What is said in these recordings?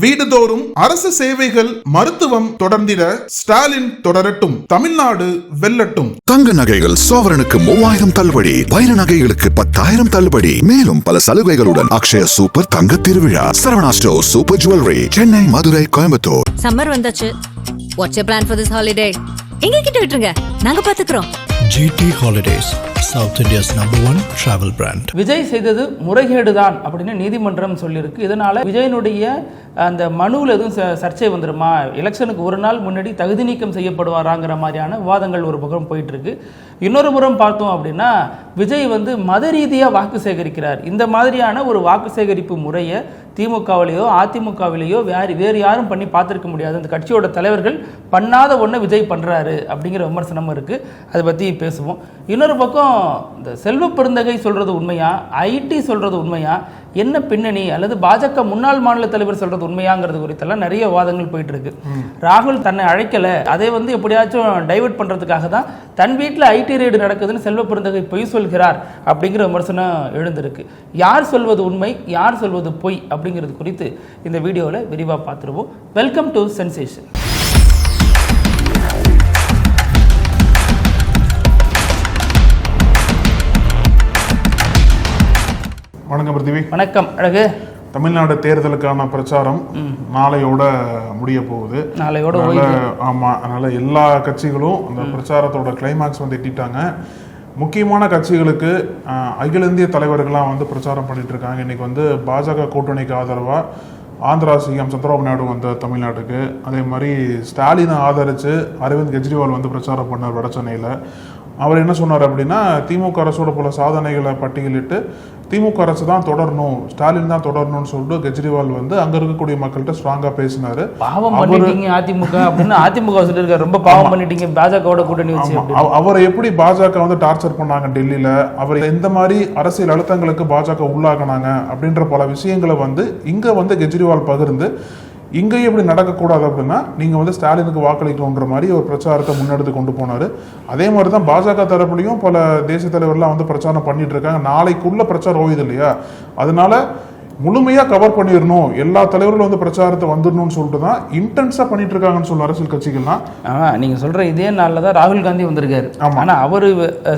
வீடுதோறும் அரசு சேவைகள் மருத்துவம் தொடர்ந்திட ஸ்டாலின் தொடரட்டும், தமிழ்நாடு வெல்லட்டும். தங்க நகைகள் சோவரனுக்கு 3000 தள்ளுபடி, வைர நகைகளுக்கு 10,000 தள்ளுபடி, மேலும் பல சலுகைகளுடன் அக்ஷய சூப்பர் தங்க திருவிழா, Saravana store super jewellery, Chennai, Madurai, Coimbatore. Summer வந்தாச்சு. What's your plan for this holiday? எங்க கிட்ட விட்டுருங்க, நாங்க பாத்துக்கிறோம். GT Holidays, South India's #1 travel brand. Vijay செய்தது முறைகேடுதான் அப்படின்னு நீதிமன்றம் சொல்லியிருக்கு. இதனால விஜயனுடைய அந்த மனுவில் எதுவும் சர்ச்சை வந்துருமா, எலெக்ஷனுக்கு ஒரு நாள் முன்னாடி தகுதி நீக்கம் செய்யப்படுவாராங்கிற மாதிரியான விவாதங்கள் ஒரு பக்கம் போயிட்டு இருக்கு. இன்னொரு புறம் பார்த்தோம் அப்படின்னா விஜய் மத ரீதியாக வாக்கு சேகரிக்கிறார். இந்த மாதிரியான ஒரு வாக்கு சேகரிப்பு முறையை திமுகவிலேயோ அதிமுகவிலேயோ வேறு யாரும் பண்ணி பார்த்துருக்க முடியாது. அந்த கட்சியோட தலைவர்கள் பண்ணாத ஒன்று விஜய் பண்ணுறாரு அப்படிங்கிற விமர்சனமும் இருக்குது. அதை பற்றி பேசுவோம். இன்னொரு பக்கம் இந்த செல்வ பெருந்தகை சொல்கிறது உண்மையா, ஐடி சொல்கிறது உண்மையா, என்ன பின்னணி, அல்லது பாஜக முன்னாள் மாநில தலைவர் சொல்கிறது உண்மையாங்கிறது குறித்தெல்லாம் நிறைய வாதங்கள் போயிட்டு இருக்கு. ராகுல் தன்னை அழைக்கலை, அதை எப்படியாச்சும் டைவர்ட் பண்ணுறதுக்காக தான் தன் வீட்டில் ஐடி ரெய்டு நடக்குதுன்னு செல்வ பெருந்தகை பொய் சொல்கிறார் அப்படிங்கிற விமர்சனம் எழுந்திருக்கு. யார் சொல்வது உண்மை, யார் சொல்வது பொய் அப்படிங்கிறது குறித்து இந்த வீடியோவில் விரிவாக பார்த்துருவோம். Welcome to sensation. வணக்கம் பிருத்திவி. வணக்கம் அழகு. தமிழ்நாடு தேர்தலுக்கான பிரச்சாரம் நாளையோட முடிய போகுது. ஆமா, அதனால எல்லா கட்சிகளும் அந்த பிரச்சாரத்தோட கிளைமாக்ஸ் எட்டிட்டாங்க. முக்கியமான கட்சிகளுக்கு அகில இந்திய தலைவர்கள்லாம் பிரச்சாரம் பண்ணிட்டு இருக்காங்க. இன்னைக்கு பாஜக கூட்டணிக்கு ஆதரவா ஆந்திரா சிஎம் சந்திரபாபு நாயுடு வந்த தமிழ்நாட்டுக்கு, அதே மாதிரி ஸ்டாலினை ஆதரித்து அரவிந்த் கெஜ்ரிவால் பிரச்சாரம் பண்ணார் வட சென்னையில். அவர் என்ன சொன்னார் அப்படின்னா, திமுக அரசோட பல சாதனைகளை பட்டியலிட்டு திமுக அரசு தான் தொடரணும், ஸ்டாலின் தான் தொடரணும்னு சொல்லிட்டு கெஜ்ரிவால் அங்க இருக்கக்கூடிய மக்கள்கிட்ட ஸ்ட்ராங்கா பேசினாரு. பாவம் பண்ணிட்டீங்க அதிமுக அப்படின்னு அதிமுக சொல்லிருக்காரு, ரொம்ப பாவம் பண்ணிட்டீங்க பாஜகவோட கூட்டணி வச்சு. அவரை எப்படி பாஜக டார்ச்சர் பண்ணாங்க டெல்லியில, அவர் எந்த மாதிரி அரசியல் அழுத்தங்களுக்கு பாஜக உள்ளாகினாங்க அப்படின்ற பல விஷயங்களை இங்க கெஜ்ரிவால் பகிர்ந்து இங்கேயும் இப்படி நடக்கக்கூடாது அப்படின்னா நீங்கள் ஸ்டாலினுக்கு வாக்களிக்கணுன்ற மாதிரி ஒரு பிரச்சாரத்தை முன்னெடுத்து கொண்டு போனார். அதே மாதிரி தான் பாஜக தரப்புலையும் பல தேசிய தலைவர்லாம் பிரச்சாரம் பண்ணிட்டு இருக்காங்க. நாளைக்குள்ள பிரச்சாரம் ஓய்து இல்லையா, அதனால முழுமையாக கவர் பண்ணிடணும், எல்லா தலைவர்களும் பிரச்சாரத்தை வந்துடணும்னு சொல்லிட்டு தான் இன்டென்ஸாக பண்ணிட்டு இருக்காங்கன்னு சொல்ல அரசியல் கட்சிகள்லாம். நீங்கள் சொல்கிற இதே நாளில் தான் ராகுல் காந்தி வந்திருக்காரு. ஆனால் அவர்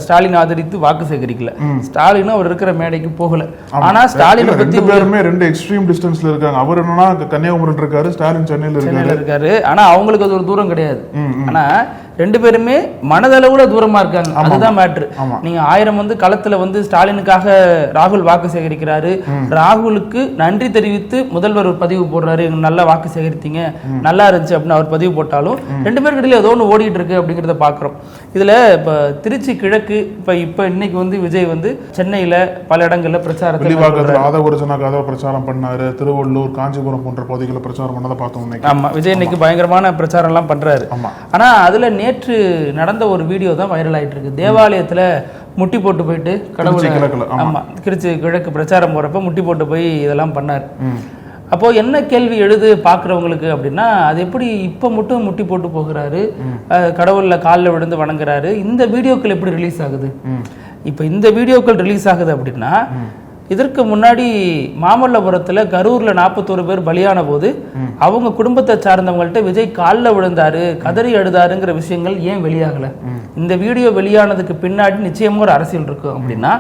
ஸ்டாலின் ஆதரித்து வாக்கு சேகரிக்கல, ஸ்டாலினும் அவர் இருக்கிற மேடைக்கு போகல. ஆனால் ஸ்டாலினை பற்றி பேருமே ரெண்டு எக்ஸ்ட்ரீம் டிஸ்டன்ஸ்ல இருக்காங்க. அவர் என்னன்னா கன்னியாகுமரி இருக்காரு, ஸ்டாலின் சென்னையில் இருக்காரு. ஆனால் அவங்களுக்கு அது ஒரு தூரம் கிடையாது. ஆனால் ரெண்டு பேருமே மனதளவுல தூரமா இருக்காங்க, அதுதான் மேட்ரு. நீங்க 1000 களத்துல ஸ்டாலினுக்காக ராகுல் வாக்கு சேகரிக்கிறாரு, ராகுலுக்கு நன்றி தெரிவித்து முதல்வர் ஒரு பதிவு போடுறாரு, நல்லா வாக்கு சேகரித்தீங்க, நல்லா இருந்துச்சு அப்படின்னு அவர் பதிவு போட்டாலும் ரெண்டு பேருக்கு இடையில ஏதோ ஒன்று ஓடிட்டு இருக்கு அப்படிங்கிறத பாக்குறோம். இதுல இப்ப திருச்சி கிழக்கு இப்ப இன்னைக்கு விஜய் சென்னையில பல இடங்கள்ல பிரச்சாரம் பிரச்சாரம் பண்ணாரு, திருவள்ளூர், காஞ்சிபுரம் போன்ற பகுதிகளில் பிரச்சாரம் பண்ணதை பார்த்தோம். ஆமா, விஜய் இன்னைக்கு பயங்கரமான பிரச்சாரம் எல்லாம் பண்றாரு. ஆனா அதுல நேற்று நடந்த ஒரு வீடியோ தான் வைரல் ஆயிட்டு இருக்கு. தேவாலயத்துல முட்டி போட்டு போயிட்டு கடவுள், ஆமா, திருச்சி கிழக்கு பிரச்சாரம் போறப்ப முட்டி போட்டு போய் இதெல்லாம் பண்ணாரு. அப்போ என்ன கேள்வி எழுது பாக்குறவங்களுக்கு அப்படின்னா, அது எப்படி இப்ப மட்டும் முட்டி போட்டு போகிறாரு, கடவுள்ல காலில் விழுந்து வணங்குறாரு, இந்த வீடியோக்கள் எப்படி ரிலீஸ் ஆகுது? இப்ப இந்த வீடியோக்கள் ரிலீஸ் ஆகுது அப்படின்னா, இதற்கு முன்னாடி மாமல்லபுரத்துல கரூர்ல 41 பேர் பலியான போது அவங்க குடும்பத்தை சார்ந்தவங்கள்ட்ட விஜய் காலில் விழுந்தாரு, கதறி அழுதாருங்கிற விஷயங்கள் ஏன் வெளியாகல? இந்த வீடியோ வெளியானதுக்கு பின்னாடி நிச்சயமா ஒரு அரசியல் இருக்கும் அப்படின்னா,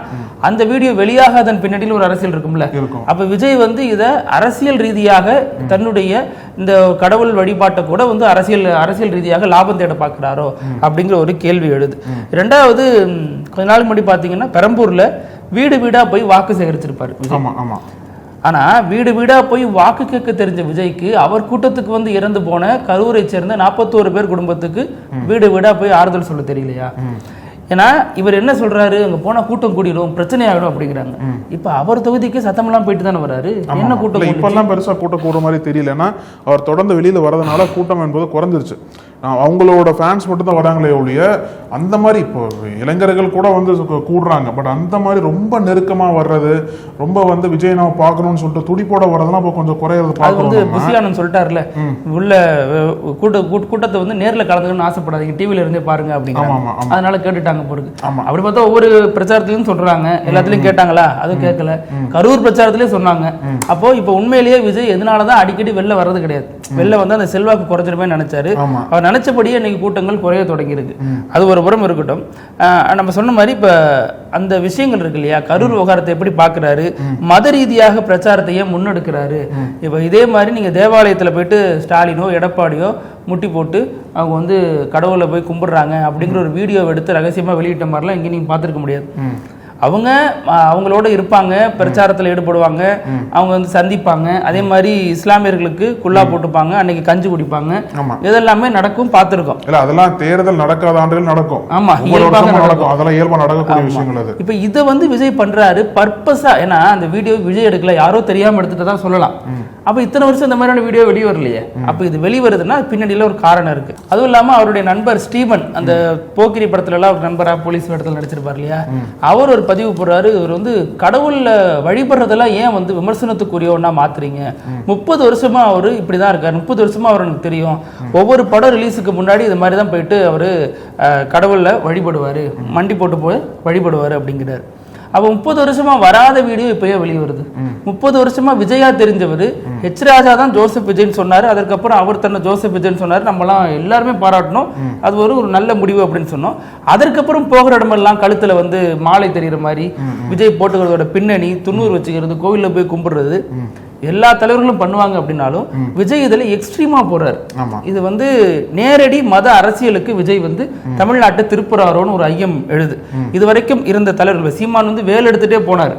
அந்த வீடியோ வெளியாகாதன் பின்னாடியில் ஒரு அரசியல் இருக்கும்ல. அப்ப விஜய் இத அரசியல் ரீதியாக தன்னுடைய இந்த கடவுள் வழிபாட்டை கூட அரசியல் ரீதியாக லாபம் தேட பார்க்கிறாரோ அப்படிங்கிற ஒரு கேள்வி எழுது. இரண்டாவது, கொஞ்ச நாள் முன்னாடி பாத்தீங்கன்னா பெரம்பூர்ல வீடு வீடா போய் வாக்கு சேகரிச்சிருப்பாரு. ஆனா வீடு வீடா போய் வாக்கு கேட்க தெரிஞ்ச விஜய்க்கு அவர் கூட்டத்துக்கு இறந்து போன கரூரை சேர்ந்த 41 பேர் குடும்பத்துக்கு வீடு வீடா போய் ஆறுதல் சொல்ல தெரியலையா? ஏன்னா இவர் என்ன சொல்றாரு, அங்க போனா கூட்டம் கூடிடும், பிரச்சனை ஆகிடும் அப்படிங்கிறாங்க. இப்ப அவர் தொகுதிக்கு சத்தமெல்லாம் போயிட்டு தானே வராரு, என்ன கூட்டம்? இப்பெல்லாம் பெருசா கூட்டம் கூடுற மாதிரி தெரியலன்னா அவர் தொடர்ந்து வெளியில வரதுனால கூட்டம் என்பது குறைஞ்சிருச்சு. அவங்களோட ஃபேன்ஸ் மட்டும் தான் வராங்களே ஒழிய அந்த மாதிரி இப்போ இளைஞர்கள் கூட வந்து கூடுறாங்க. பட் அந்த மாதிரி ரொம்ப நெருக்கமாக வர்றது, ரொம்ப வந்து விஜய் நம்ம பார்க்கணும்னு சொல்லிட்டு துடிப்போட வர்றதுலாம் இப்போ கொஞ்சம் குறையிறது பார்க்கணும். புசியானந்த் சொல்லிட்டாருல, உள்ள கூட்டத்தை வந்து நேரில் கலந்துக்கணும்னு ஆசைப்படாதீங்க, டிவில இருந்தே பாருங்க அப்படிங்கிறாங்க. அதனால கேட்டுட்டாங்க போறது. அப்படி பார்த்தா ஒவ்வொரு பிரச்சாரத்திலையும் சொல்றாங்க, எல்லாத்துலயும் கேட்டாங்களா? அதுவும் கேட்கல. கரூர் பிரச்சாரத்திலேயே சொன்னாங்க. அப்போ இப்போ உண்மையிலேயே விஜய் எதனாலதான் அடிக்கடி வெளில வர்றது கிடையாது, வெளில வந்து அந்த செல்வாக்கு குறைஞ்சிருமே நினைச்சாரு. அவர் நினைச்சபடியே இன்னைக்கு கூட்டங்கள் குறைய தொடங்கி இருக்கு. அது ஒரு புறம் இருக்கட்டும். நம்ம சொன்ன மாதிரி இப்ப அந்த விஷயங்கள் இருக்கு இல்லையா, கரூர் விவகாரத்தை எப்படி பாக்குறாரு, மத ரீதியாக பிரச்சாரத்தையே முன்னெடுக்கிறாரு. இப்ப இதே மாதிரி நீங்க தேவாலயத்துல போயிட்டு ஸ்டாலினோ எடப்பாடியோ முட்டி போட்டு அவங்க வந்து கடவுளை போய் கும்பிடுறாங்க அப்படிங்கிற ஒரு வீடியோ எடுத்து ரகசியமா வெளியிட்ட மாதிரிலாம் இங்க நீங்க பார்த்துருக்க முடியாது. அவங்களோட இருப்பாங்க, பிரச்சாரத்தில் ஈடுபடுவாங்க, அவங்க வந்து சந்திப்பாங்க. அதே மாதிரி இஸ்லாமியர்களுக்கு குல்லா போட்டுப்பாங்க, அன்னைக்கு கஞ்சி குடிப்பாங்க. இதெல்லாமே நடக்கும், பார்த்துருக்கோம். இல்ல அதெல்லாம் தேர்தல் நடக்காத ஆண்டுகள் நடக்கும். ஆமா, நடக்கும். அதெல்லாம் இயல்பா நடக்கக்கூடிய விஷயங்கள். அது இப்ப இதை வந்து விஜய் பண்றாரு பர்பஸா. ஏன்னா அந்த வீடியோ விஜய் எடுக்கல, யாரோ தெரியாம எடுத்துட்டு தான் சொல்லலாம். அப்ப இத்தனை வருஷம் இந்த மாதிரியான வீடியோ வெளியே வரலையே. அப்ப இது வெளிவருதுன்னா பின்னாடியில ஒரு காரணம் இருக்கு. அதுவும் இல்லாம அவருடைய நண்பர் ஸ்டீவன், அந்த போக்கிரி படத்துல எல்லாம் ஒரு நண்பரா போலீஸ் இடத்துல நடிச்சிருப்பார் இல்லையா, அவர் ஒரு பதிவு போடுறாரு. இவர் வந்து கடவுள்ல வழிபடுறதெல்லாம் ஏன் வந்து விமர்சனத்துக்குரியவனா மாத்துறீங்க? 30 வருஷமா அவரு இப்படிதான் இருக்காரு, 30 வருஷமா அவர் எனக்கு தெரியும். ஒவ்வொரு படம் ரிலீஸுக்கு முன்னாடி இது மாதிரி தான் போயிட்டு அவரு கடவுள்ல வழிபடுவாரு, மண்டி போட்டு போய் வழிபடுவாரு அப்படிங்கிறாரு. அப்போ 30 வருஷமா வராத வீடியோ இப்பயே வெளியே வருது. 30 வருஷமா விஜயா தெரிஞ்சவர் ஹெச் ராஜா தான் ஜோசப் விஜய்னு சொன்னாரு. அதற்கப்புறம் அவர் தன்னை ஜோசப் விஜய்னு சொன்னாரு. நம்மலாம் எல்லாருமே பாராட்டணும், அது ஒரு நல்ல முடிவு அப்படின்னு சொன்னோம். அதற்கப்புறம் போகிற இடமெல்லாம் கழுத்துல வந்து மாலை தெரிகிற மாதிரி விஜய் போட்டுக்கிறதோட பின்னணி, துண்ணூறு வச்சுக்கிறது, கோவில்ல போய் கும்பிடுறது, எல்லா தலைவர்களும் பண்ணுவாங்க. அப்படின்னாலும் விஜய் இதுல எக்ஸ்ட்ரீமா போறாரு. இது வந்து நேரடி மத அரசியலுக்கு விஜய் வந்து தமிழ்நாட்டை திருப்புறாரோன்னு ஒரு ஐயம் எழுது. இதுவரைக்கும் இருந்த தலைவர்கள் சீமான் வந்து வேல் எடுத்துட்டே போனார்.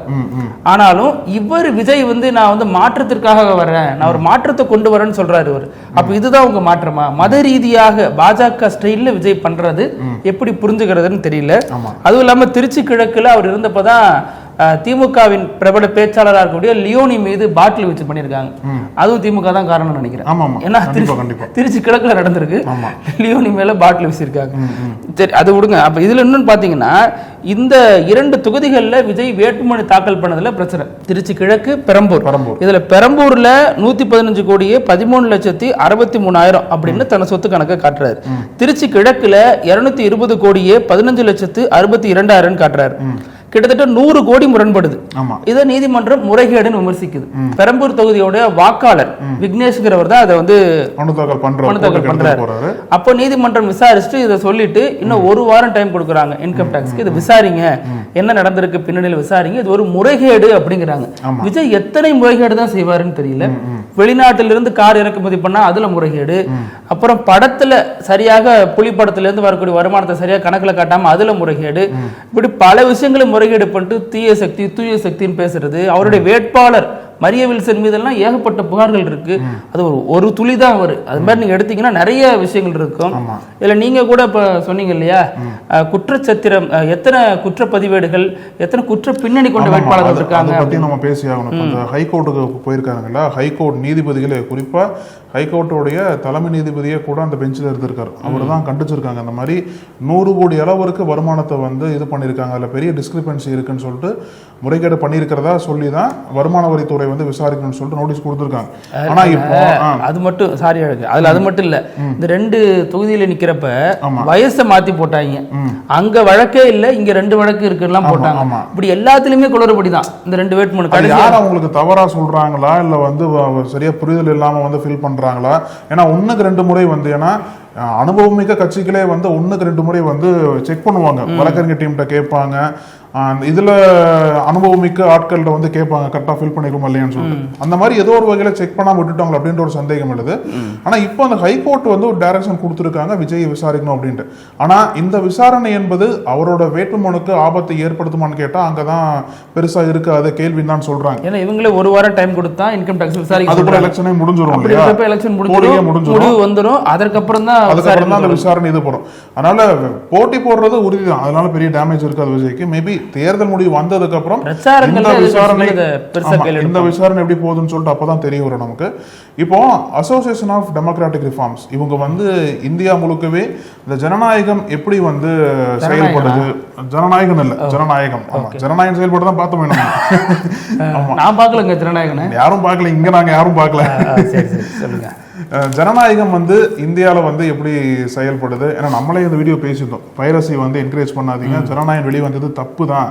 ஆனாலும் இவர் விஜய் வந்து நான் வந்து மாற்றத்திற்காக வர்றேன், நான் ஒரு மாற்றத்தை கொண்டு வரேன்னு சொல்றாரு இவர். அப்ப இதுதான் உங்க மாற்றமா? மத ரீதியாக பாஜக ஸ்டைல்ல விஜய் பண்றது எப்படி புரிஞ்சுக்கிறதுன்னு தெரியல. அதுவும் இல்லாம திருச்சி கிழக்குல அவர் இருந்தப்பதான் திமுகவின் பிரபல பேச்சாளராக இருக்கக்கூடிய லியோனி மீது பாட்டில் வச்சு பண்ணியிருக்காங்க. அதுவும் திமுக தான் காரணம் நினைக்கிறேன். ஏன்னா திருச்சி கிழக்குல நடந்திருக்கு, லியோனி மேல பாட்டில் வீசியிருக்காங்க. சரி, அது விடுங்க. அப்ப இதுல இன்னொன்னு பாத்தீங்கன்னா, இந்த 2 தொகுதிகளில் விஜய் வேட்புமனு தாக்கல் பண்ணதுல பிரச்சனை. திருச்சி கிழக்கு, பெரம்பூர். இதுல பெரம்பூர்ல 115 கோடியே 13,63,000 அப்படின்னு தன சொத்து கணக்கை காட்டுறாரு. திருச்சி கிழக்குல 220 கோடியே 15,62,000 காட்டுறாரு. கிட்டத்தட்ட 100 கோடி முரண்படுது. இதை நீதிமன்றம் முறைகேடுன்னு விமர்சிக்குது. பெரம்பூர் தொகுதியோட வாக்காளர் விக்னேஷ்ங்கிறவர் தான் அதை வந்து மனு தாக்கல் பண்றாரு. அப்போ நீதிமன்றம் விசாரிச்சுட்டு இதை சொல்லிட்டு இன்னும் 1 வாரம் டைம் கொடுக்குறாங்க இன்கம் டாக்ஸ்க்கு. இதை விசாரிங்க, என்ன நடந்திருக்கு பின்னணியில் விசாரிங்க, இது ஒரு முறைகேடு அப்படிங்கிறாங்க. விஜய் எத்தனை முறைகேடு தான் செய்வாருன்னு தெரியல. வெளிநாட்டிலிருந்து கார் இறக்குமதி பண்ணா அதுல முறைகேடு, அப்புறம் படத்துல சரியாக புலி படத்துல இருந்து வரக்கூடிய வருமானத்தை சரியாக கணக்குல காட்டாம அதுல முறைகேடு, இப்படி பல விஷயங்களும் முறைகேடு பண்ணிட்டு தீய சக்தி தூய சக்தின்னு பேசுறது. அவருடைய வேட்பாளர் மரிய வில்சன் மீதெல்லாம் ஏகப்பட்ட புகார்கள் இருக்கு. அது ஒரு துளி தான் அவரு. அது மாதிரி நீங்க எடுத்தீங்கன்னா நிறைய விஷயங்கள் இருக்கும். இதுல நீங்க கூட இப்ப சொன்னீங்க இல்லையா, குற்றச்சத்திரம், எத்தனை குற்ற பதிவேடுகள், எத்தனை குற்ற பின்னணி கொண்ட வேட்பாளர்கள் இருக்காங்க பத்தி நம்ம பேசி ஆகணும். ஹைகோர்ட்டுக்கு போயிருக்காங்கல்ல, ஹைகோர்ட் நீதிபதிகளே, குறிப்பா ஹைகோர்ட்டோடைய தலைமை நீதிபதியே கூட அந்த பெஞ்சில் இருந்திருக்காரு. அவர் தான் கண்டிச்சிருக்காங்க. அந்த மாதிரி 100 கோடி அளவிற்கு வருமானத்தை வந்து இது பண்ணியிருக்காங்க, அதில் பெரிய டிஸ்கிரிபன்சி இருக்குன்னு சொல்லிட்டு முறைகேடு பண்ணியிருக்கிறதா சொல்லி தான் வருமான வரித்துறை வந்து விசாரிக்கணும்னு சொல்லிட்டு நோட்டீஸ் கொடுத்துருக்காங்க. ஆனா இப்போ அது மட்டும் சாரி அதுல அது மட்டும் இல்ல, இந்த 2 தொகுதியில நிக்கிறப்ப வயசை மாத்தி போட்டாங்க. அங்க வழக்கே இல்ல, இங்க 2 வழக்கு இருக்குலாம் போட்டாங்க. இப்படி எல்லாத்துலயுமே குளறுபடிதான் இந்த 2 வேட்புமனு. யாரும் அவங்களுக்கு தவறா சொல்றாங்களா இல்ல வந்து சரியா புரிதல் இல்லாம வந்து ஃபில் பண்றாங்களா? ஏன்னா 1க்கு 2 முறை வந்து, ஏன்னா அனுபவமிக்க கட்சிகளே வந்து 1க்கு 2 முறை வந்து செக் பண்ணுவாங்க. வழக்கறிஞர் டீம்கிட்ட கேட்பாங்க, இதுல அனுபவமிக்க ஆட்கள்கிட்ட வந்து கேட்பாங்க, கரெக்டா ஃபில் பண்ணிருக்கோம் இல்லையான்னு சொல்லிட்டு. அந்த மாதிரி ஏதோ ஒரு வகையில செக் பண்ணாம விட்டுட்டாங்க அப்படின்ற ஒரு சந்தேகம் எழுது. ஆனா இப்போ அந்த ஹைகோர்ட் வந்து ஒரு டைரக்ஷன் கொடுத்துருக்காங்க விஜய் விசாரிக்கணும் அப்படின்ட்டு. ஆனா இந்த விசாரணை என்பது அவரோட வேட்புமனுக்கு ஆபத்தை ஏற்படுத்துமான்னு கேட்டா அங்கதான் பெருசா இருக்காது, கேள்வின்னு தான் சொல்றாங்க. ஏன்னா இவங்களே 1 வாரம் டைம் கொடுத்தா இன்கம் டாக்ஸ் விசாரிக்க, அதுக்கு எலெக்ஷனே முடிஞ்சிரும், எலெக்ஷன் முடிஞ்சிரும், வந்துரும். அதுக்கப்புறம் தான் அந்த விசாரணை இது போடும். அதனால போட்டி போடுறது உறுதிதான், அதனால பெரிய டேமேஜ் இருக்காது விஜய்க்கு. மேபி தேர்தல் முடிவு வந்ததுக்கு அப்புறம் இந்த விசாரணை எப்படி போகுதுன்னு சொல்லிட்டு அப்பதான் தெரிய வரும் நமக்கு. இப்போ அசோசியேஷன் ஆஃப் டெமோக்ராட்டிக் ரிஃபார்ம்ஸ் இவங்க வந்து இந்தியா முழுக்கவே இந்த ஜனநாயகம் எப்படி வந்து செயல்படுது, ஜனநாயகம் இல்ல ஜனநாயகம், ஜனநாயகம் செயல்படுதான் பார்த்தோம். நான் பார்க்கலங்க ஜனநாயகம், யாரும் பார்க்கல, இங்க நாங்க யாரும் பார்க்கல. சொல்லுங்க. ஜனநாயகம் வந்து இந்தியாவில் வந்து எப்படி செயல்படுது, ஏன்னா நம்மளே இந்த வீடியோ பேசியிருந்தோம், பைரசி வந்து என்கரேஜ் பண்ணாதீங்க, ஜனநாயகம் வெளியே வந்தது தப்பு தான்.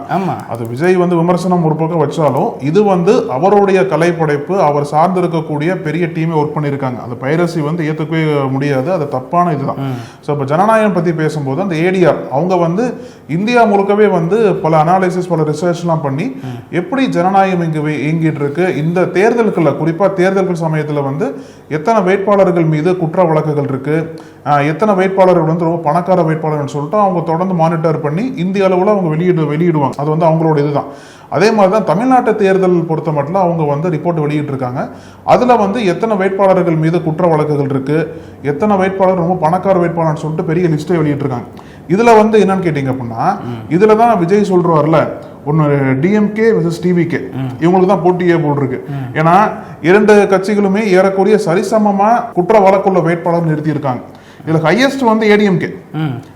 அது விஜய் வந்து விமர்சனம் ஒரு பக்கம் வச்சாலும் இது வந்து அவருடைய கலைப்படைப்பு, அவர் சார்ந்து இருக்கக்கூடிய பெரிய டீமே ஒர்க் பண்ணியிருக்காங்க. அந்த பைரசி வந்து ஏற்றுக்கவே முடியாது, அது தப்பான இதுதான். ஸோ இப்போ ஜனநாயகம் பற்றி பேசும்போது அந்த ஏடிஆர் அவங்க வந்து இந்தியா முழுக்கவே வந்து பல அனாலிசிஸ் பல ரிசர்ச்லாம் பண்ணி எப்படி ஜனநாயகம் இங்கே இயங்கிட்டு இருக்கு, இந்த தேர்தல்களில் குறிப்பாக தேர்தல்கள் சமயத்தில் வந்து எத்தனை வேட்பாளர்கள் மீது குற்ற வழக்குகள் இருக்கு, எத்தனை வேட்பாளர்கள் வந்து ரொம்ப பணக்கார வேட்பாளர்கள் சொல்லிட்டு அவங்க தொடர்ந்து மானிட்டர் பண்ணி இந்திய அளவில் அவங்க வெளியிடுவாங்க. அது வந்து அவங்களோட இதுதான். அதே மாதிரி தான் தமிழ்நாட்டு தேர்தல் பொறுத்த மட்டும் அவங்க வந்து ரிப்போர்ட் வெளியிட்டிருக்காங்க. அதில் வந்து எத்தனை வேட்பாளர்கள் மீது குற்ற வழக்குகள் இருக்கு, எத்தனை வேட்பாளர் ரொம்ப பணக்கார வேட்பாளர்னு சொல்லிட்டு பெரிய லிஸ்ட்டை வெளியிட்டிருக்காங்க. இதுல வந்து என்னன்னு கேட்டீங்க அப்படின்னா, இதுல தான் விஜய் சொல்றாருல, ஒன்னு டிஎம்கே வெர்சஸ் டிவிகே, இவங்களுக்கு தான் போட்டியே போட்டிருக்கு. ஏன்னா இரண்டு கட்சிகளுமே ஏறக்கூடிய சரிசமமா குற்ற வழக்குள்ள வேட்பாளர் நிறுத்தி இருக்காங்க. இதுல ஹையஸ்ட் வந்து ஏடிஎம்கே,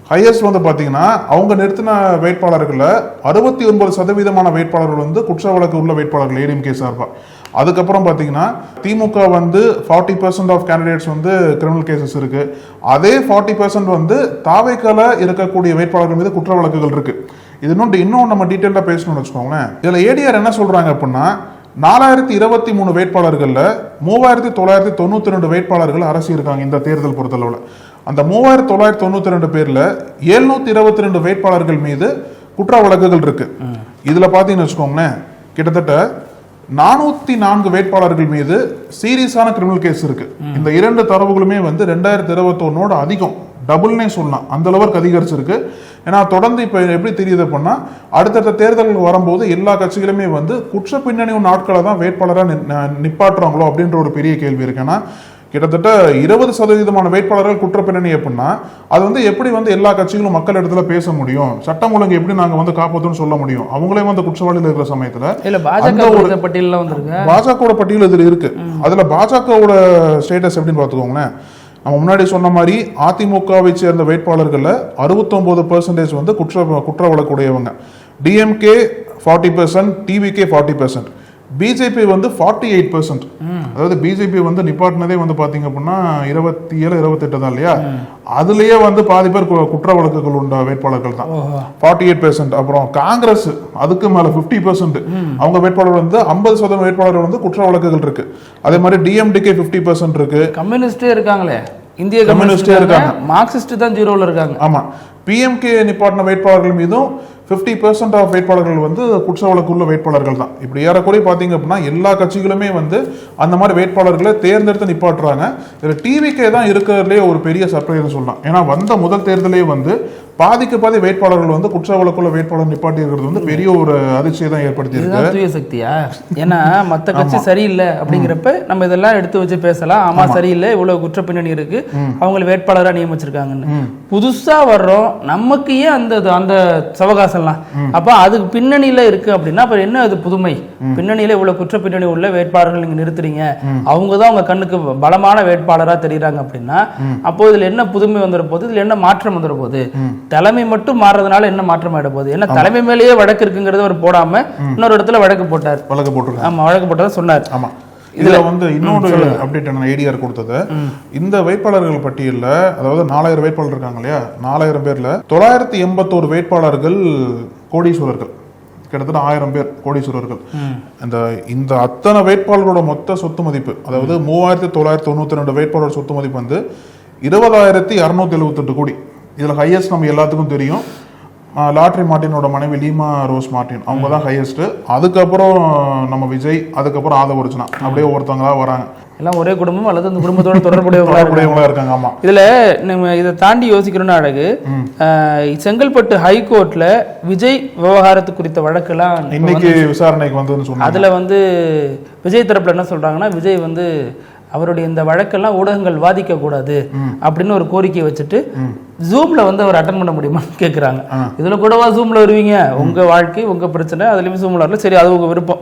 ஹையஸ்ட் வந்து பாத்தீங்கன்னா அவங்க நிறுத்தின வேட்பாளர்கள 69% வேட்பாளர்கள் வந்து குற்ற வழக்கு உள்ள வேட்பாளர்கள் ஏடிஎம்கே சார்பா. அதுக்கப்புறம் பாத்தீங்கன்னா திமுக வந்து 40% ஆஃப் கேண்டிடேட்ஸ் வந்து கிரிமினல் கேசஸ் இருக்கு. அதே 40% வந்து தாவேக்கால இருக்கக்கூடிய வேட்பாளர்கள் மீது குற்ற வழக்குகள் இருக்கு. இது இன்னும் நம்ம டீட்டெயிலா பேசணும்னு வச்சுக்கோங்களேன். இதுல ஏடிஆர் என்ன சொல்றாங்க அப்படின்னா, 4023 வேட்பாளர்கள்ல 3992 வேட்பாளர்கள் அரசு இருக்காங்க இந்த தேர்தல் பொறுத்தளவுல. அந்த 3992 பேர்ல 722 வேட்பாளர்கள் மீது குற்ற வழக்குகள் இருக்கு. இதுல பாத்தீங்கன்னு வச்சுக்கோங்களேன், கிட்டத்தட்ட 404 வேட்பாளர்கள் மீது சீரியஸான கிரிமினல் கேஸ் இருக்கு. இந்த இரண்டு தரவுகளுமே வந்து 2021 அதிகம், டபுள்னே சொல்லலாம், அந்த அளவுக்கு அதிகரிச்சிருக்கு. ஏன்னா தொடர்ந்து இப்ப எப்படி தெரியுது அப்படின்னா, அடுத்தடுத்த தேர்தல்கள் வரும்போது எல்லா கட்சிகளுமே வந்து குற்ற பின்னணி நாட்களை தான் வேட்பாளராக நிப்பாட்டுறாங்களோ அப்படின்ற ஒரு பெரிய கேள்வி இருக்கு. ஏன்னா கிட்டத்தட்ட 20% வேட்பாளர்கள் குற்ற பின்னணி அப்படின்னா அது வந்து எப்படி வந்து எல்லா கட்சிகளும் மக்கள் இடத்துல பேச முடியும், சட்டம் ஒழுங்கு எப்படி நாங்க வந்து காப்பாற்றணும்னு சொல்ல முடியும், அவங்களே வந்து குற்றவாளிகள் இருக்கிற சமயத்துல பாஜக பட்டியல் இதுல இருக்கு. அதுல பாஜகவோட ஸ்டேட்டஸ் எப்படின்னு பாத்துக்கோங்களேன். நம்ம முன்னாடி சொன்ன மாதிரி அதிமுகவை சேர்ந்த வேட்பாளர்கள் 69% வந்து குற்ற வழக்குடையவங்க, டிஎம்கே 40%, டிவிகே 40%, பிஜேபி வந்து 48%. அதாவது பிஜேபி வந்து நிப்பாட்டினதே வந்து பாத்தீங்க அப்படின்னா 27, 28 தான் இல்லையா, அதுலயே வந்து பாதி பேர் குற்ற வழக்குகள் உண்ட வேட்பாளர்கள் தான் 48%. அப்புறம் காங்கிரஸ் அதுக்கு மேல 50%, அவங்க வேட்பாளர் வந்து 50% வேட்பாளர்கள் வந்து குற்ற வழக்குகள் இருக்கு. அதே மாதிரி டிஎம்டிகே 50% இருக்கு. கம்யூனிஸ்டே இருக்காங்களே, இந்திய கம்யூனிஸ்டே இருக்காங்க, மார்க்சிஸ்ட் தான் ஜீரோல இருக்காங்க. ஆமா, பிஎம்கே நிப்பாட்டின வேட்பாளர்கள் மீதும் 50% ஆஃப் வேட்பாளர்கள் வந்து குற்ற வழக்குள்ள வேட்பாளர்கள் தான். இப்படி ஏறக்குறைய பாத்தீங்க அப்படின்னா எல்லா கட்சிகளுமே வந்து அந்த மாதிரி வேட்பாளர்களை தேர்ந்தெடுத்து நிப்பாட்டுறாங்க. இதுல டிவிகே தான் இருக்கிறதுலே ஒரு பெரிய சர்ப்ரைஸ் சொல்லலாம். ஏன்னா வந்த முதல் தேர்தலே வந்து பாதிக்கு பாதி வேட்பாளர்கள் வந்து குற்ற வழக்குள்ள வேட்பாளர் நிப்பாட்டி இருக்கிறது வந்து பெரிய ஒரு அதிர்ச்சியை தான் ஏற்படுத்தி இருக்கு. தூய சக்தியா? ஏன்னா மத்த கட்சி சரியில்லை அப்படிங்கிறப்ப நம்ம இதெல்லாம் எடுத்து வச்சு பேசலாம். ஆமா சரியில்லை, இவ்வளவு குற்ற பின்னணி இருக்கு, அவங்களை வேட்பாளராக நியமிச்சிருக்காங்கன்னு. புதுசா வர்றோம், நமக்கு ஏன் அந்த சவகாசம்லாம்? அப்ப அதுக்கு பின்னணியில இருக்கு அப்படின்னா அப்ப என்ன அது புதுமை? பின்னணியில இவ்வளவு குற்ற பின்னணி உள்ள வேட்பாளர்கள் நீங்க நிறுத்துறீங்க, அவங்கதான் உங்க கண்ணுக்கு பலமான வேட்பாளரா தெரியுறாங்க அப்படின்னா அப்போ இதுல என்ன புதுமை வந்துட போகுது, இதுல என்ன மாற்றம் வந்துட போகுது? தலைமை மட்டும் மாறதுனால என்ன மாற்றம் ஆயிட போகுது? என்ன தலைமை மேலேயே வழக்கு இருக்குங்கிறத அவர் போடாம இன்னொரு இடத்துல வழக்கு போட்டார். ஆமா, வழக்கு போட்டதா சொன்னார். ஆமா, இதுல வந்து இன்னொரு அப்டேட் என்ன ஏடிஆர் கொடுத்தது, இந்த வேட்பாளர்கள் பட்டியல்ல அதாவது 4000 வேட்பாளர் இருக்காங்க இல்லையா, 4000 பேர்ல 981 வேட்பாளர்கள் கோடீஸ்வரர்கள், கிட்டத்தட்ட 1000 பேர் கோடீஸ்வரர்கள். இந்த அத்தனை வேட்பாளர்களோட மொத்த சொத்து மதிப்பு, அதாவது 3992 வேட்பாளர் சொத்து மதிப்பு வந்து 20,678 கோடி. இதுல ஹையஸ்ட் நம்ம எல்லாத்துக்கும் தெரியும், லாட்ரி மார்ட்டினோட மனைவி லீமா ரோஸ் மார்ட்டின், அவங்க தான் ஹையஸ்ட். அதுக்கப்புறம் நம்ம விஜய், அதுக்கப்புறம் ஆதவர்ஜுனா, அப்படியே ஒருத்தவங்களா வராங்க. எல்லாம் ஒரே குடும்பம் அல்லது அந்த குடும்பத்தோட தொடர்புடையவங்களா இருக்காங்க. ஆமா, இதுல நம்ம இதை தாண்டி யோசிக்கிறோம்னா அழகு, செங்கல்பட்டு ஹைகோர்ட்ல விஜய் விவகாரத்து குறித்த வழக்கெல்லாம் இன்னைக்கு விசாரணைக்கு வந்து சொன்னாங்க. அதுல வந்து விஜய் தரப்புல என்ன சொல்றாங்கன்னா, விஜய் வந்து அவருடைய இந்த வழக்கெல்லாம் ஊடகங்கள் வாதிக்க கூடாது அப்படின்னு ஒரு கோரிக்கையை வச்சுட்டு ஜூம்ல வந்து அவர் அட்டன் பண்ண முடியுமான்னு கேட்குறாங்க. இதுல கூடவா ஜூம்ல வருவீங்க, உங்க வாழ்க்கை உங்க பிரச்சனை, அதுலயும் ஜூம்ல வரல, சரி அது உங்க விருப்பம்.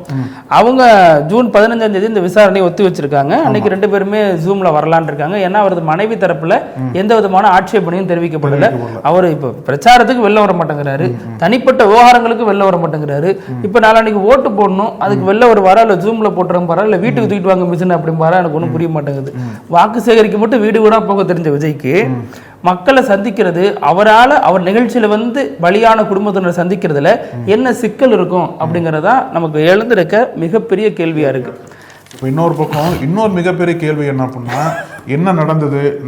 அவங்க ஜூன் 15ஆம் தேதி இந்த விசாரணையை ஒத்தி வச்சிருக்காங்க. அன்னைக்கு 2 பேருமே ஜூம்ல வரலான் இருக்காங்க. ஏன்னா அவரது மனைவி தரப்புல எந்த விதமான ஆட்சேபனையும் தெரிவிக்கப்படல. அவர் இப்ப பிரச்சாரத்துக்கு வெளில வர மாட்டேங்கிறாரு, தனிப்பட்ட விவகாரங்களுக்கு வெளில வர மாட்டேங்கிறாரு. இப்ப நாளைக்கு ஓட்டு போடணும், அதுக்கு வெளில ஒரு வர இல்ல ஜூம்ல போட்டுறோம் பாரு, இல்ல வீட்டுக்கு தூக்கிட்டு வாங்க மிஷின் அப்படி பாரு, எனக்கு ஒன்றும் புரிய மாட்டேங்குது. வாக்கு சேகரிக்க மட்டும் வீடு வீடா போக தெரிஞ்ச விஜய்க்கு மக்களை சந்திக்கிறது, அவரால் அவர் நிகழ்ச்சியில வந்து பலியான குடும்பத்தினர் சந்திக்கிறதுல என்ன சிக்கல் இருக்கும் அப்படிங்கறதா நமக்கு எழுந்திருக்க மிகப்பெரிய கேள்வியா இருக்கு. இப்போ இன்னொரு பக்கம் இன்னொரு மிகப்பெரிய கேள்வி என்ன அப்படின்னா, என்ன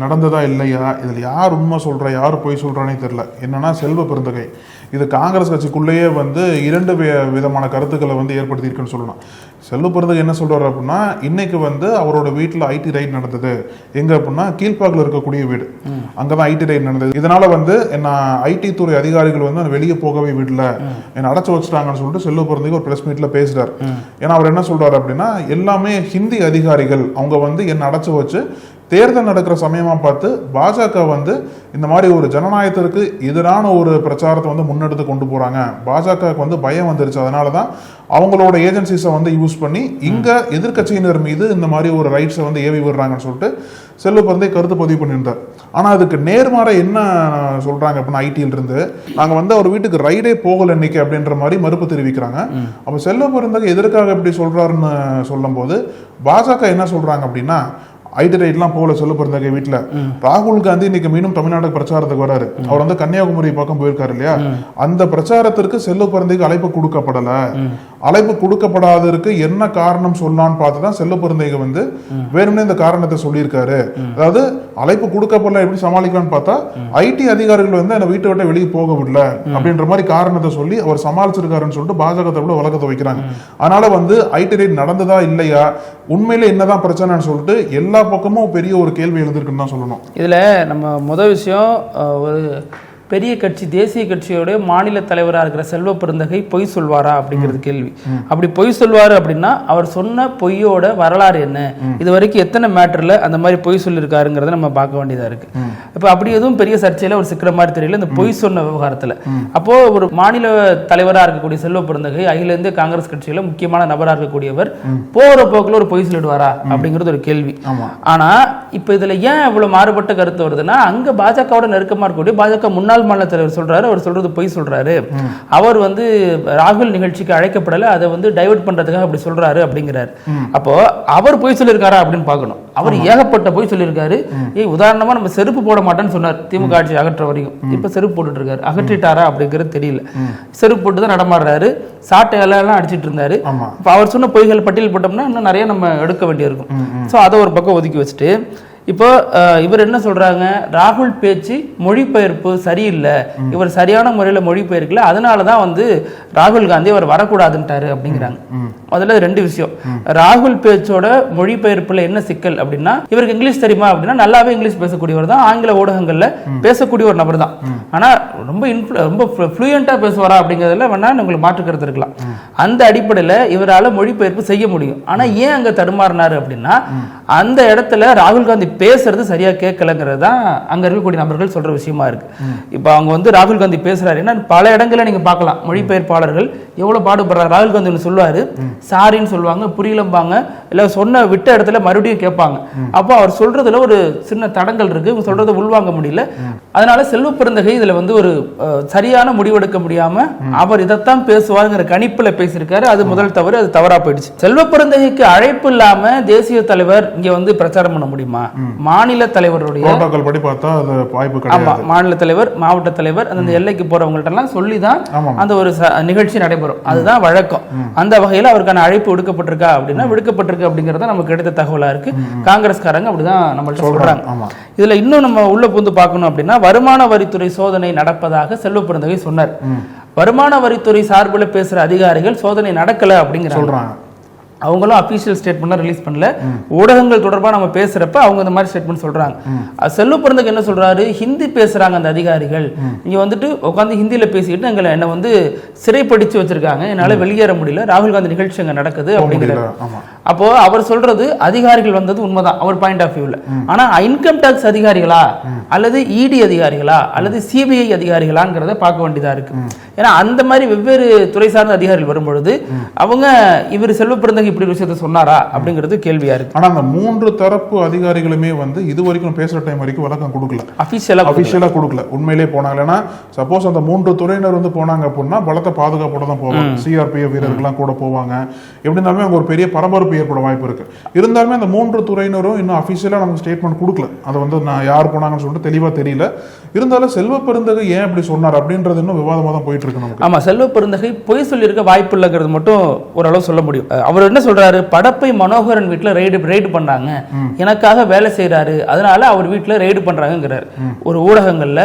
நடந்ததா இல்லையா, இதில் யார் உண்மை சொல்கிறா யார் பொய் சொல்கிறானே தெரியல. என்னன்னா செல்வ பெருந்தகை இது காங்கிரஸ் கட்சிக்குள்ளேயே வந்து 2 விதமான கருத்துக்களை வந்து ஏற்படுத்தியிருக்குன்னு சொல்லலாம். செல்வ பெருந்தகை என்ன சொல்கிறார் அப்படின்னா, இன்னைக்கு வந்து அவரோட வீட்டில் ஐடி ரைட் நடந்தது. எங்கே அப்படின்னா கீழ்ப்பாக்கில் இருக்கக்கூடிய வீடு, அங்கே தான் ஐடி ரைட் நடந்தது. இதனால வந்து என்ன ஐடி துறை அதிகாரிகள் வந்து வெளியே போகவே விடல, என்னை அடைச்சி வச்சுட்டாங்கன்னு சொல்லிட்டு செல்வ பெருந்தகை ஒரு ப்ரெஸ் மீட்டில் பேசுகிறார். ஏன்னா அவர் என்ன சொல்கிறார் அப்படின்னா, எல்லாமே ஹிந்தி அதிகாரிகள் அவங்க வந்து என்னை அடைச்சி வச்சு தேர்தல் நடக்கிற சமயமா பார்த்து பாஜக வந்து இந்த மாதிரி ஒரு ஜனநாயகத்திற்கு எதிரான ஒரு பிரச்சாரத்தை வந்து முன்னெடுத்து கொண்டு போறாங்க. பாஜகவுக்கு வந்து பயம் வந்துருச்சு, அதனாலதான் அவங்களோட ஏஜென்சிஸை வந்து யூஸ் பண்ணி இங்க எதிர்கட்சியினர் மீது இந்த மாதிரி ஒரு ரைட்ஸை வந்து ஏவி விடுறாங்கன்னு சொல்லிட்டு செல்வ பெருந்தகை கருத்து பதிவு பண்ணியிருந்தார். ஆனா அதுக்கு நேர்மாற என்ன சொல்றாங்க அப்படின்னா, ஐடியில இருந்து நாங்க வந்து ஒரு வீட்டுக்கு ரைடே போகல இன்னைக்கு அப்படின்ற மாதிரி மறுப்பு தெரிவிக்கிறாங்க. அப்ப செல்வ பெருந்தகை எதற்காக எப்படி சொல்றாருன்னு சொல்லும் போது பாஜக என்ன சொல்றாங்க அப்படின்னா, ஐடி ரைட்லாம் போகல செல்வ பெருந்தகை வீட்டுல. ராகுல் காந்தி இன்னைக்கு மீண்டும் தமிழ்நாட்டுக்கு பிரச்சாரத்துக்கு வராரு. அவர் வந்து கன்னியாகுமரி பக்கம் போயிருக்காரு இல்லையா, அந்த பிரச்சாரத்திற்கு செல்வ பெருந்தகைக்கு அழைப்பு கொடுக்கப்படல. அழைப்பு கொடுக்கப்படாததற்கு என்ன காரணம் சொல்லலான்னு பார்த்துதான் செல்வ பெருந்தகை வந்து வேணும்னே இந்த காரணத்தை சொல்லியிருக்காரு. அதாவது அழைப்பு கொடுக்கப்படல எப்படி சமாளிக்கலாம்னு பார்த்தா, ஐடி அதிகாரிகள் வந்து என்ன வீட்டை விட்டு வெளியே போக விடல அப்படின்ற மாதிரி காரணத்தை சொல்லி அவர் சமாளிச்சிருக்காருன்னு சொல்லிட்டு பாஜக தரப்புல வழக்கத்தை வைக்கிறாங்க. அதனால வந்து ஐடி ரைட் நடந்ததா இல்லையா, உண்மையில என்னதான் பிரச்சனைன்னு சொல்லிட்டு எல்லா பக்கமும் பெரிய ஒரு கேள்வி எழுந்திருக்குன்னு தான் சொல்லணும். இதுல நம்ம முதல் விஷயம், ஒரு பெரிய கட்சி தேசிய கட்சியோட மாநில தலைவராக இருக்கிற செல்வ பெருந்தகை பொய் சொல்வாரா அப்படிங்கிறது கேள்வி. அப்படி பொய் சொல்வாரு அப்படின்னா அவர் சொன்ன பொய்யோட வரலாறு என்ன, இது வரைக்கும் எத்தனை மேட்டர்ல அந்த மாதிரி பொய் சொல்லியிருக்காருங்கிறத நம்ம பார்க்க வேண்டியதா இருக்கு. இப்போ அப்படி எதுவும் பெரிய சர்ச்சையில ஒரு சிக்கிற மாதிரி தெரியல இந்த பொய் சொன்ன விவகாரத்துல. அப்போ ஒரு மாநில தலைவராக இருக்கக்கூடிய செல்வ பெருந்தகை அகில இந்திய காங்கிரஸ் கட்சியில முக்கியமான நபராக இருக்கக்கூடியவர் போற போக்குல ஒரு பொய் சொல்லிடுவாரா அப்படிங்கிறது ஒரு கேள்வி. ஆனா இப்ப இதுல ஏன் இவ்வளவு மாறுபட்ட கருத்து வருதுன்னா, அங்க பாஜகவோட நெருக்கமா இருக்கக்கூடிய பாஜக முன்னாள் மாநில தலைவர் சொல்றாரு, அவர் சொல்றது பொய் சொல்றாரு, அவர் வந்து ராகுல் நிகழ்ச்சிக்கு அழைக்கப்படல, அதை வந்து டைவர்ட் பண்றதுக்காக அப்படி சொல்றாரு அப்படிங்கிறாரு. அப்போ அவர் பொய் சொல்லியிருக்காரா அப்படின்னு பார்க்கணும். அவர் ஏகப்பட்ட பொய் சொல்லியிருக்காரு. உதாரணமா நம்ம செருப்பு போட மாட்டேன்னு சொன்னார் திமுக ஆட்சி அகற்ற வரைக்கும். இப்ப செருப்பு போட்டுட்டு இருக்காரு, அகற்றிட்டாரா அப்படிங்கிறது தெரியல. செருப்பு போட்டு தான் நடமாடுறாரு, சாட்டை எல்லாம் அடிச்சிட்டு இருந்தாரு. இப்ப அவர் சொன்ன பொய்கள் பட்டியல் போட்டோம்னா இன்னும் நிறைய நம்ம எடுக்க வேண்டியிருக்கும். சோ அதை ஒரு பக்கம் ஒதுக்கி வச்சுட்டு இப்போ இவர் என்ன சொல்றாங்க, ராகுல் பேச்சு மொழிபெயர்ப்பு சரியில்லை, இவர் சரியான முறையில் மொழிபெயர்க்கல, அதனாலதான் வந்து ராகுல் காந்தி அவர் வரக்கூடாதுன்ட்டாரு அப்படிங்கிறாங்க. அதுல 2 விஷயம். ராகுல் பேச்சோட மொழிபெயர்ப்புல என்ன சிக்கல் அப்படின்னா, இவருக்கு இங்கிலீஷ் தெரியுமா அப்படின்னா நல்லாவே இங்கிலீஷ் பேசக்கூடியவர் தான், ஆங்கில ஊடகங்கள்ல பேசக்கூடிய ஒரு நபர் தான். ஆனா ரொம்ப ஃப்ளூயண்டா பேசுவாரா அப்படிங்கிறதுல வேணா உங்களுக்கு மாற்றுக்கிறது இருக்கலாம். அந்த அடிப்படையில இவரால் மொழிபெயர்ப்பு செய்ய முடியும். ஆனா ஏன் அங்க தடுமாறினாரு அப்படின்னா, அந்த இடத்துல ராகுல் காந்தி பேசுறது சரியா கேட்கலங்கிறது தான் அங்க இருக்கக்கூடிய நபர்கள் சொல்ற விஷயமா இருக்கு. இப்ப அவங்க வந்து ராகுல் காந்தி பேசுறாரு, ஏன்னா பல இடங்கள்ல நீங்க பார்க்கலாம் மொழிபெயர்ப்பாளர்கள் எவ்வளவு பாடுபடுறாரு. ராகுல் காந்தி சொல்லுவாரு, சாரின்னு சொல்லுவாங்க, புரியலம்பாங்க, இல்ல சொன்ன விட்ட இடத்துல மறுபடியும் கேட்பாங்க. அப்போ அவர் சொல்றதுல ஒரு சின்ன தடங்கள் இருக்கு, இவங்க சொல்றதை உள்வாங்க முடியல. அதனால செல்வ பெருந்தகை இதுல வந்து ஒரு சரியான முடிவெடுக்க முடியாம அவர் இதைத்தான் பேசுவாருங்கிற கணிப்புல பேசியிருக்காரு. அது முதல் தவறு, அது தவறா போயிடுச்சு. செல்வ பெருந்தகைக்கு அழைப்பு இல்லாம தேசிய தலைவர் இங்க வந்து பிரச்சாரம் பண்ண முடியுமா? மாநில தலைவருடைய புரோட்டோகால் படி பார்த்தா அது வாய்ப்பு கிடையாது. மாநில தலைவர், மாவட்ட தலைவர் அந்த எல்லைக்கு போறவங்கள்ட்ட எல்லாம் சொல்லிதான் அந்த ஒரு நிகழ்ச்சி நடைபெறும். அதுதான் வழக்கம். அந்த வகையில் அவருக்கான அழைப்பு விடுக்கப்பட்டிருக்கா அப்படின்னா விடுக்கப்பட்டிருக்கு அப்படிங்கறத நமக்கு கிடைத்த தகவலா இருக்கு. காங்கிரஸ்காரங்க அப்படிதான் நம்மள்ட்ட சொல்றாங்க. இதுல இன்னும் நம்ம உள்ள புந்து பார்க்கணும் அப்படின்னா, வருமான வரித்துறை சோதனை நடப்பதாக செல்வ பெருந்தகை சொன்னார். வருமான வரித்துறை சார்பில் பேசுற அதிகாரிகள் சோதனை நடக்கல அப்படிங்கிற சொல்றாங்க. அவங்களும் அஃபீஷியல் ஸ்டேட்மெண்ட் ரிலீஸ் பண்ணல. ஊடகங்கள் தொடர்பாக நம்ம பேசுறப்ப அவங்க இந்த மாதிரி ஸ்டேட்மெண்ட் சொல்றாங்க. செல்வ பிறந்தக்கு என்ன சொல்றாரு, ஹிந்தி பேசுறாங்க அந்த அதிகாரிகள், இங்க வந்துட்டு உட்காந்து ஹிந்தியில பேசிக்கிட்டு என்ன வந்து சிறைப்படுத்தி வச்சிருக்காங்க, என்னால வெளியேற முடியல, ராகுல் காந்தி நிகழ்ச்சி அங்க நடக்குது அப்படிங்கிறாரு. அப்போ அவர் சொல்றது அதிகாரிகள் வந்தது உண்மைதான் அவர் பாயிண்ட் ஆஃப் வியூல. ஆனா இன்கம் டாக்ஸ் அதிகாரிகளா அல்லது இடி அதிகாரிகளா அல்லது சிபிஐ அதிகாரிகளாங்கிறத பார்க்க வேண்டியதா இருக்கு. ஏன்னா அந்த மாதிரி வெவ்வேறு துறை சார்ந்த அதிகாரிகள் வரும்பொழுது அவங்க இவர் செல்வ பிறந்தகை இப்படி விஷயத்த சொன்னாரா அப்படிங்கிறது கேள்வியா இருக்கு. ஆனா அந்த 3 தரப்பு அதிகாரிகளுமே வந்து இது வரைக்கும் பேசுற டைம் வரைக்கும் விளக்கம் கொடுக்கல, அபிஷியலா கொடுக்கல. உண்மையிலே போனாங்க. ஏன்னா சப்போஸ் அந்த 3 துறையினர் வந்து போனாங்க அப்படின்னா பலத்த பாதுகாப்போட தான் போவாங்க, சிஆர்பிஎஃப் வீரர்கள்லாம் கூட போவாங்க. எப்படி இருந்தாலுமே அங்க ஒரு பெரிய பரபரப்பு ஏற்பட வாய்ப்பு இருக்கு. இருந்தாலுமே அந்த 3 துறையினரும் இன்னும் அபிஷியலா நமக்கு ஸ்டேட்மெண்ட் கொடுக்கல. அது வந்து நான் யார் போனாங்கன்னு சொல்லிட்டு தெளிவா தெரியல. இருந்தாலும் செல்வ பெருந்தகை ஏன் அப்படி சொன்னார் அப்படின்றது இன்னும் விவாதமா தான் போயிட்டு இருக்கு நமக்கு. ஆமா, செல்வ பெருந்தகை பொய் சொல்லியிருக்க வாய்ப்பு இல்லைங்கிறது மட்டும் ஓரளவு சொல்ல முடியும். அவர் என்ன சொல்றாரு, படப்பை மனோகரன் வீட்டுல ரெய்டு பண்ணாங்க, எனக்காக வேலை செய்யறாரு, அதனால அவர் வீட்டுல ரெய்டு பண்றாங்கிறாரு. ஒரு ஊடகங்கள்ல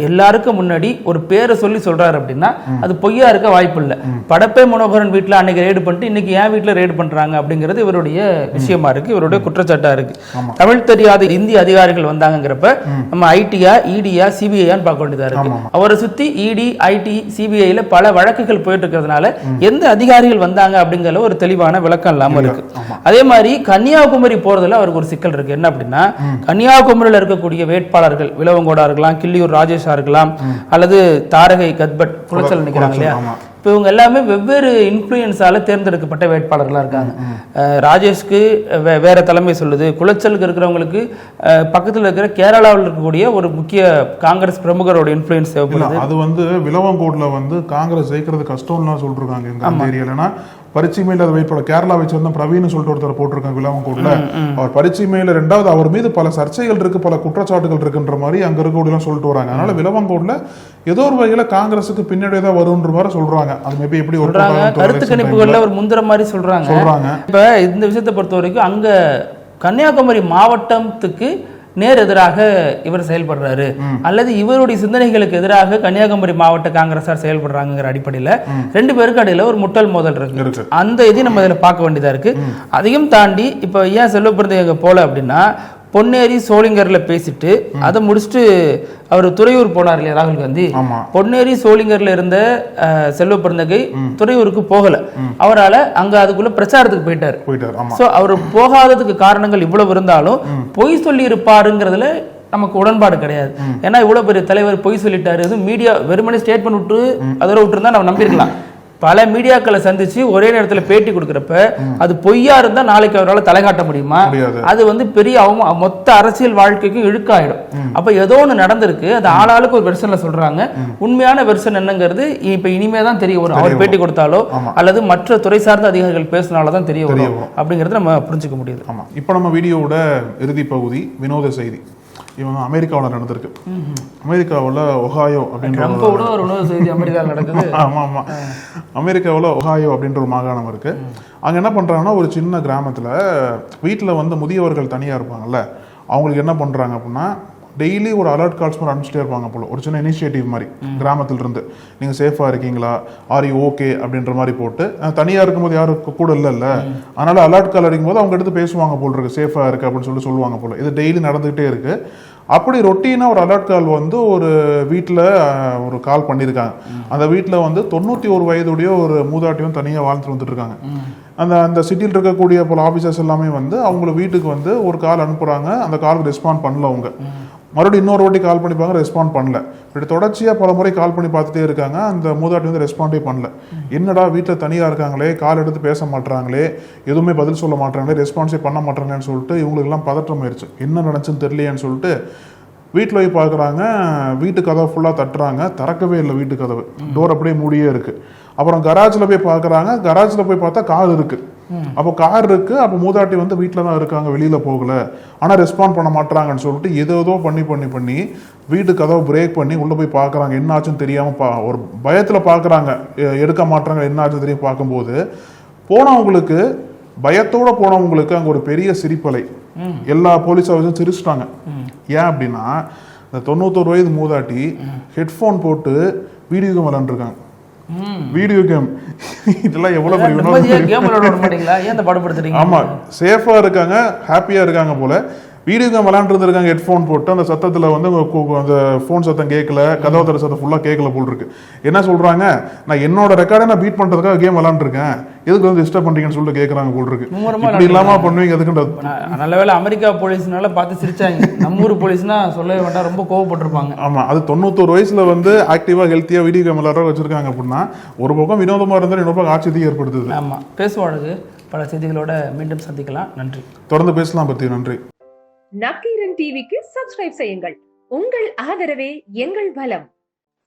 எல்லாருக்கும் முன்னாடி ஒரு பேரை சொல்லி சொல்றாரு அப்படின்னா அது பொய்யா இருக்க வாய்ப்பு இல்லை. படப்பை மனோகரன் வீட்டுல அன்னைக்கு ரெய்டு பண்ணிட்டு இன்னைக்கு என் வீட்டுல ரெய்டு பண்றாங்க அப்படிங்கிறது இவருடைய விஷயமா இருக்கு, இவருடைய குற்றச்சாட்டா இருக்கு. தமிழ் தெரியாத இந்திய அதிகாரிகள் வந்தாங்கிறப்ப நம்ம ஐடியா இடியா சிபிஐயான்னு பார்க்க வேண்டியதா இருக்கு. அவரை சுத்தி இடி ஐடி சிபிஐல பல வழக்குகள் போயிட்டு இருக்கிறதுனால எந்த அதிகாரிகள் வந்தாங்க அப்படிங்கிற ஒரு தெளிவான விளக்கம் இல்லாம இருக்கு. அதே மாதிரி கன்னியாகுமரி போறதுல அவருக்கு ஒரு சிக்கல் இருக்கு. என்ன அப்படின்னா கன்னியாகுமரியில் இருக்கக்கூடிய வேட்பாளர்கள் விலவங்கோடா இருக்கலாம், கிள்ளியூர் ராஜேஷா இருக்கலாம், அல்லது தாரகை கத்பட் குளச்சல் நினைக்கிறாங்க இல்லையா, இப்போ இவங்க எல்லாமே வெவ்வேறு இன்ஃப்ளூயன்ஸால தேர்ந்தெடுக்கப்பட்ட வேட்பாளர்களாக இருக்காங்க. ராஜேஷ்க்கு வேற தலைமை சொல்லுது, குளச்சலுக்கு இருக்கிறவங்களுக்கு பக்கத்தில் இருக்கிற கேரளாவில் இருக்கக்கூடிய ஒரு முக்கிய காங்கிரஸ் பிரமுகரோட இன்ஃப்ளூயன்ஸ் தேவைப்படுது. அது வந்து விலவங்கோட்ல வந்து காங்கிரஸ் ஜெயிக்கிறது கஷ்டம்னு சொல்லிருக்காங்க இந்த ஏரியாலனா. பரீட்சை மேல அதை வெயிட் பண்ண கேரளாவை சேர்ந்த பிரவீன் சொல்லிட்டு ஒருத்தர் போட்டிருக்காங்க விலவங்கோட்ல. அவர் பரீட்சை மேல 2வது அவர் மீது பல சர்ச்சைகள் இருக்கு, பல குற்றச்சாட்டுகள் இருக்குன்ற மாதிரி அங்க இருக்கக்கூடிய சொல்லிட்டு வராங்க. அதனால விலவங்கோட்ல ஏதோ ஒரு வகையில காங்கிரஸுக்கு பின்னாடியே தான் வரும்ன்ற மாதிரி சொல்றாங்க. அது மேபி எப்படி சொல்றாங்க, கருத்து கணிப்புகள்ல ஒரு முந்திர மாதிரி சொல்றாங்க. இப்ப இந்த விஷயத்தை பொறுத்த வரைக்கும் அங்க கன்னியாகுமரி மாவட்டத்துக்கு நேர் எதிராக இவர் செயல்படுறாரு அல்லது இவருடைய சிந்தனைகளுக்கு எதிராக கன்னியாகுமரி மாவட்ட காங்கிரஸார் செயல்படுறாங்கிற அடிப்படையில் 2 பேருக்கு இடையில ஒரு முட்டல் மோதல் இருக்கு. அந்த இதையும் நம்ம இதில் பார்க்க வேண்டியதா இருக்கு. அதையும் தாண்டி இப்ப ஏன் செல்வ பிறந்தகை போல அப்படின்னா பொன்னேரி சோளிங்கர்ல பேசிட்டு அதை முடிச்சுட்டு அவர் துறையூர் போனார் இல்லையா ராகுல் காந்தி. பொன்னேரி சோளிங்கர்ல இருந்த செல்வ பிறந்தகை துறையூருக்கு போகல, அவரால் அங்க அதுக்குள்ள பிரச்சாரத்துக்கு போயிட்டார். சோ அவர் போகாததுக்கு காரணங்கள் இவ்வளவு இருந்தாலும் பொய் சொல்லி இருப்பாருங்கிறதுல நமக்கு உடன்பாடு கிடையாது. ஏன்னா இவ்வளவு பெரிய தலைவர் பொய் சொல்லிட்டாரு, மீடியா வெறுமனே ஸ்டேட்மெண்ட் விட்டு அதோட விட்டுருந்தா நம்ம நம்பிருக்கலாம். பல மீடியாக்களை சந்திச்சு ஒரே நேரத்தில் பேட்டி கொடுக்கிறப்ப அது பொய்யா இருந்தா நாளைக்கு அவரால் தலை காட்ட முடியுமா? அது வந்து பெரிய மொத்த அரசியல் வாழ்க்கைக்கும் இழுக்காயிடும். அப்ப ஏதோ ஒன்று நடந்திருக்கு, அது ஆளாளுக்கு ஒரு வெர்ஷன்ல சொல்றாங்க. உண்மையான வெர்ஷன் என்னங்கிறது இப்ப இனிமே தான் தெரிய வரும். அவர் பேட்டி கொடுத்தாலோ அல்லது மற்ற துறை சார்ந்த அதிகாரிகள் பேசினாலதான் தெரிய வரும் அப்படிங்கறத நம்ம புரிஞ்சுக்க முடியுது. இப்ப நம்ம வீடியோவோட இறுதி பகுதி வினோத செய்தி. இவங்க அமெரிக்காவில் நடந்திருக்கு. அமெரிக்காவில் ஒஹாயோ அப்படின்ற அமெரிக்காவில் ஒஹாயோ அப்படின்ற ஒரு மாகாணம் இருக்கு. அங்க என்ன பண்றாங்கன்னா ஒரு சின்ன கிராமத்துல வீட்டுல வந்து முதியவர்கள் தனியா இருப்பாங்கல்ல, அவங்களுக்கு என்ன பண்றாங்க அப்படின்னா டெய்லி ஒரு அலர்ட் கால்ஸ் மாதிரி அனுப்பிச்சிட்டே இருப்பாங்க போல. ஒரு சின்ன இனிஷியேட்டிவ் மாதிரி கிராமத்துல இருந்து, நீங்க சேஃபா இருக்கீங்களா, ஆர் யூ ஓகே அப்படின்ற மாதிரி போட்டு, தனியா இருக்கும்போது யாரும் கூட இல்ல, அதனால அலர்ட் கால் அடிக்கும் போது அவங்க எடுத்து பேசுவாங்க போல் இருக்கு, சேஃபா இருக்கு அப்படின்னு சொல்லுவாங்க போல. இது டெய்லி நடந்துகிட்டே இருக்கு. அப்படி ரொட்டீனா ஒரு அலர்ட் கால் வந்து ஒரு வீட்டில் ஒரு கால் பண்ணியிருக்காங்க. அந்த வீட்டில் வந்து 91 வயதுடைய ஒரு மூதாட்டியும் தனியாக வாழ்ந்துட்டு வந்துட்டு இருக்காங்க. அந்த சிட்டியில் இருக்கக்கூடிய போல ஆஃபீஸர்ஸ் எல்லாமே வந்து அவங்கள வீட்டுக்கு வந்து ஒரு கால் அனுப்புகிறாங்க. அந்த காலுக்கு ரெஸ்பாண்ட் பண்ணல. அவங்க மறுபடியும் இன்னொரு வாட்டி கால் பண்ணிப்பாங்க, ரெஸ்பாண்ட் பண்ணல. இப்படி தொடர்ச்சியாக பல முறை கால் பண்ணி பார்த்துட்டே இருக்காங்க. அந்த மூதாட்டி வந்து ரெஸ்பாண்டே பண்ணல. என்னடா வீட்டில் தனியாக இருக்காங்களே, கால் எடுத்து பேச மாட்டாங்களே, எதுவுமே பதில் சொல்ல மாட்டாங்களே, ரெஸ்பான்ஸே பண்ண மாட்டாங்களேன்னு சொல்லிட்டு இவங்களுக்கெல்லாம் பதற்றம் ஆயிடுச்சு. என்ன நடந்துச்சுன்னு தெரியலையேன்னு சொல்லிட்டு வீட்டில் போய் பார்க்குறாங்க. வீட்டு கதவை ஃபுல்லாக தட்டுறாங்க, திறக்கவே இல்லை. வீட்டு கதவு டோர் அப்படியே மூடியே இருக்கு. அப்புறம் கராஜில் போய் பார்க்குறாங்க. கராஜில் போய் பார்த்தா கார் இருக்கு. அப்போ கார் இருக்கு. அப்போ மூதாட்டி வந்து வீட்டில் தான் இருக்காங்க, வெளியில போகல. ஆனால் ரெஸ்பாண்ட் பண்ண மாட்டாங்கன்னு சொல்லிட்டு ஏதோ பண்ணி வீட்டு கதவை பிரேக் பண்ணி உள்ள போய் பார்க்குறாங்க. என்ன ஆச்சுன்னு தெரியாம ஒரு பயத்தில் பார்க்குறாங்க, எடுக்க மாட்டாங்க. என்ன ஆச்சுன்னு தெரியும் பார்க்கும்போது போனவங்களுக்கு, பயத்தோட போனவங்களுக்கு அங்கே ஒரு பெரிய சிரிப்பலை. எல்லா போலீஸ் ஆஃபீஸரும் சிரிச்சிட்டாங்க. ஏன் அப்படின்னா இந்த 91 வயது மூதாட்டி ஹெட்ஃபோன் போட்டு வீடியோ கேம் விளையாண்டுருக்காங்க. வீடியோ கேம் இதெல்லாம் எவ்வளவு பெரிய கேம் விளையாட மாட்டீங்களா? ஏன் அந்த பாடுபடுத்துறீங்க? ஆமா, சேஃபா இருக்காங்க, ஹாப்பியா இருக்காங்க போல. வீடியோ கேம் விளையாண்டுருக்காங்க ஹெட்ஃபோன் போட்டு. அந்த சத்தத்துல வந்து அந்த ஃபோன் சத்தம் கேட்கல, கதவு தர சத்தம் ஃபுல்லா கேட்கல போல் இருக்கு. என்ன சொல்றாங்க, நான் என்னோட ரெக்கார்டை நான் பீட் பண்றதுக்காக கேம் விளையாண்டுருக்கேன், எதுக்கு வந்து டிஸ்டர்ப் பண்றீங்கன்னு சொல்லிட்டு கேட்கறாங்க போல் இருக்கு. இப்படி இல்லாம பண்ணுவீங்க அதுக்குன்றது. நல்ல வேளை அமெரிக்கா போலீஸ்னால பார்த்து சிரிச்சாங்க. நம்ம ஊர் போலீஸ்னா சொல்லவே வேண்டாம், ரொம்ப கோவப்பட்டிருப்பாங்க. ஆமா, அது 91 வயசுல வந்து ஆக்டிவா ஹெல்த்தியா வீடியோ கேம் விளையாட வச்சிருக்காங்க அப்படின்னா ஒரு பக்கம் வினோதமா இருந்தாலும் இன்னொரு பக்கம் ஆச்சரியத்தை ஏற்படுத்துது. ஆமா, பேசுவாளுக்கு பல செய்திகளோட மீண்டும் சந்திக்கலாம். நன்றி. தொடர்ந்து பேசலாம் பத்தி. நன்றி. நக்கீரன் டிவிக்கு சப்ஸ்கிரைப் செய்யுங்கள். உங்கள் ஆதரவே எங்கள் பலம்.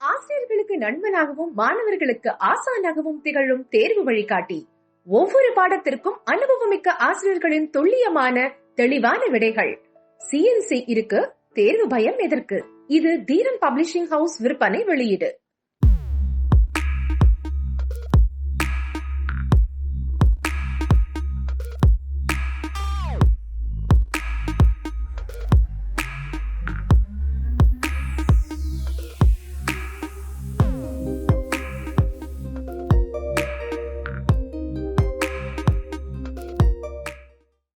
ஆசிரியர்களுக்கு நண்பனாகவும் மாணவர்களுக்கு ஆசானாகவும் திகழும் தேர்வு வழிகாட்டி. ஒவ்வொரு பாடத்திற்கும் அனுபவமிக்க ஆசிரியர்களின் துல்லியமான தெளிவான விடைகள். CNC இருக்கு, தேர்வு பயம் எதற்கு? இது தீரன் பப்ளிஷிங் ஹவுஸ் விற்பனை வெளியீடு.